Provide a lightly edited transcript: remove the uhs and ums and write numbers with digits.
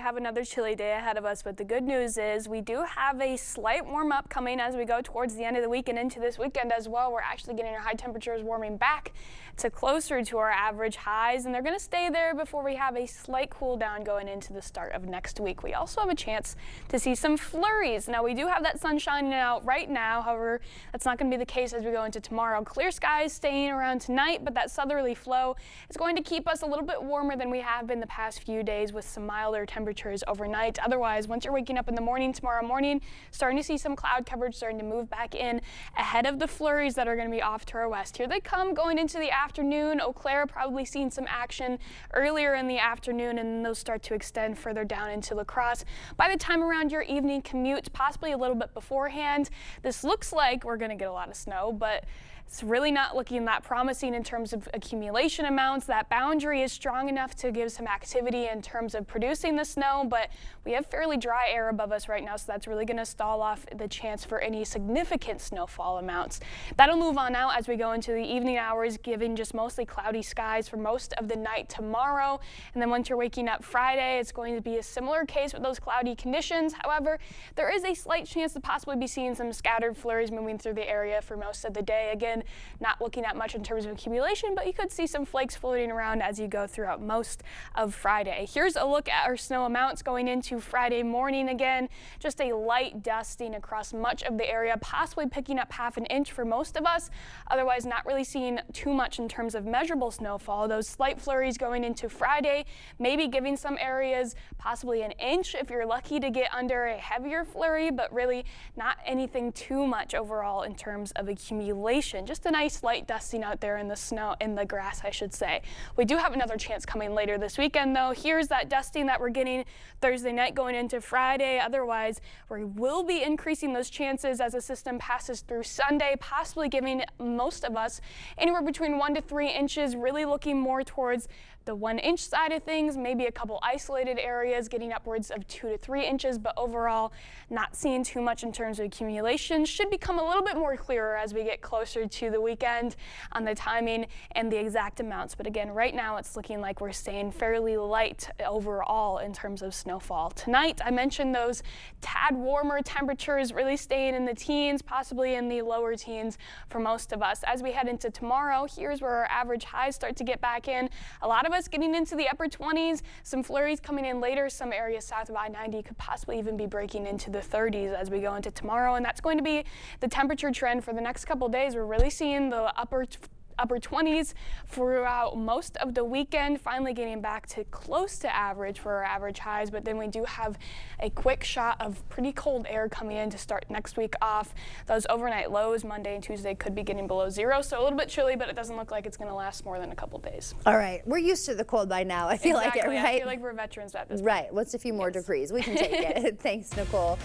have another chilly day ahead of us, but the good news is we do have a slight warm up coming as we go towards the end of the week and into this weekend as well. We're actually getting our high temperatures warming back to closer to our average highs, and they're going to stay there before we have a slight cool down going into the start of next week. We also have a chance to see some flurries. Now, we do have that sun shining out right now. However, that's not going to be the case as we go into tomorrow. Clear skies staying around tonight, but that southerly flow is going to keep us a little bit warmer than we have been the past few days with some milder temperatures overnight. Otherwise, once you're waking up in the morning tomorrow morning, starting to see some cloud coverage starting to move back in ahead of the flurries that are going to be off to our west. Here they come going into the afternoon. Eau Claire probably seeing some action earlier in the afternoon, and then those start to extend further down into La Crosse. By the time around your evening commute, possibly a little bit beforehand, this looks like we're going to get a lot of snow, but it's really not looking that promising in terms of accumulation amounts. That boundary is strong enough to give some activity in terms of producing the snow, but we have fairly dry air above us right now, so that's really going to stall off the chance for any significant snowfall amounts. That'll move on out as we go into the evening hours, giving just mostly cloudy skies for most of the night tomorrow. And then once you're waking up Friday, it's going to be a similar case with those cloudy conditions. However, there is a slight chance to possibly be seeing some scattered flurries moving through the area for most of the day. Again, not looking at much in terms of accumulation, but you could see some flakes floating around as you go throughout most of Friday. Here's a look at our snow amounts going into Friday morning. Again, just a light dusting across much of the area, possibly picking up half an inch for most of us. Otherwise, not really seeing too much in terms of measurable snowfall. Those slight flurries going into Friday, maybe giving some areas possibly an inch if you're lucky to get under a heavier flurry, but really not anything too much overall in terms of accumulation. Just a nice light dusting out there in the snow, in the grass, I should say. We do have another chance coming later this weekend, though. Here's that dusting that we're getting Thursday night going into Friday. Otherwise, we will be increasing those chances as the system passes through Sunday, possibly giving most of us anywhere between 1 to 3 inches, really looking more towards the 1 inch side of things, maybe a couple isolated areas getting upwards of 2 to 3 inches, but overall not seeing too much in terms of accumulation. Should become a little bit more clearer as we get closer to the weekend on the timing and the exact amounts. But again, right now it's looking like we're staying fairly light overall in terms of snowfall. Tonight, I mentioned those tad warmer temperatures really staying in the teens, possibly in the lower teens for most of us. As we head into tomorrow, here's where our average highs start to get back in. A lot of us getting into the upper 20s, some flurries coming in later. Some areas south of I-90 could possibly even be breaking into the 30s as we go into tomorrow, and that's going to be the temperature trend for the next couple days. We're really seeing the upper 20s throughout most of the weekend, finally getting back to close to average for our average highs, but then we do have a quick shot of pretty cold air coming in to start next week off. Those overnight lows Monday and Tuesday could be getting below zero, so a little bit chilly, but it doesn't look like it's going to last more than a couple days. All right, we're used to the cold by now. I feel like it, right? I feel like we're veterans at this point. Right, what's a few more degrees? We can take it. Thanks, Nicole.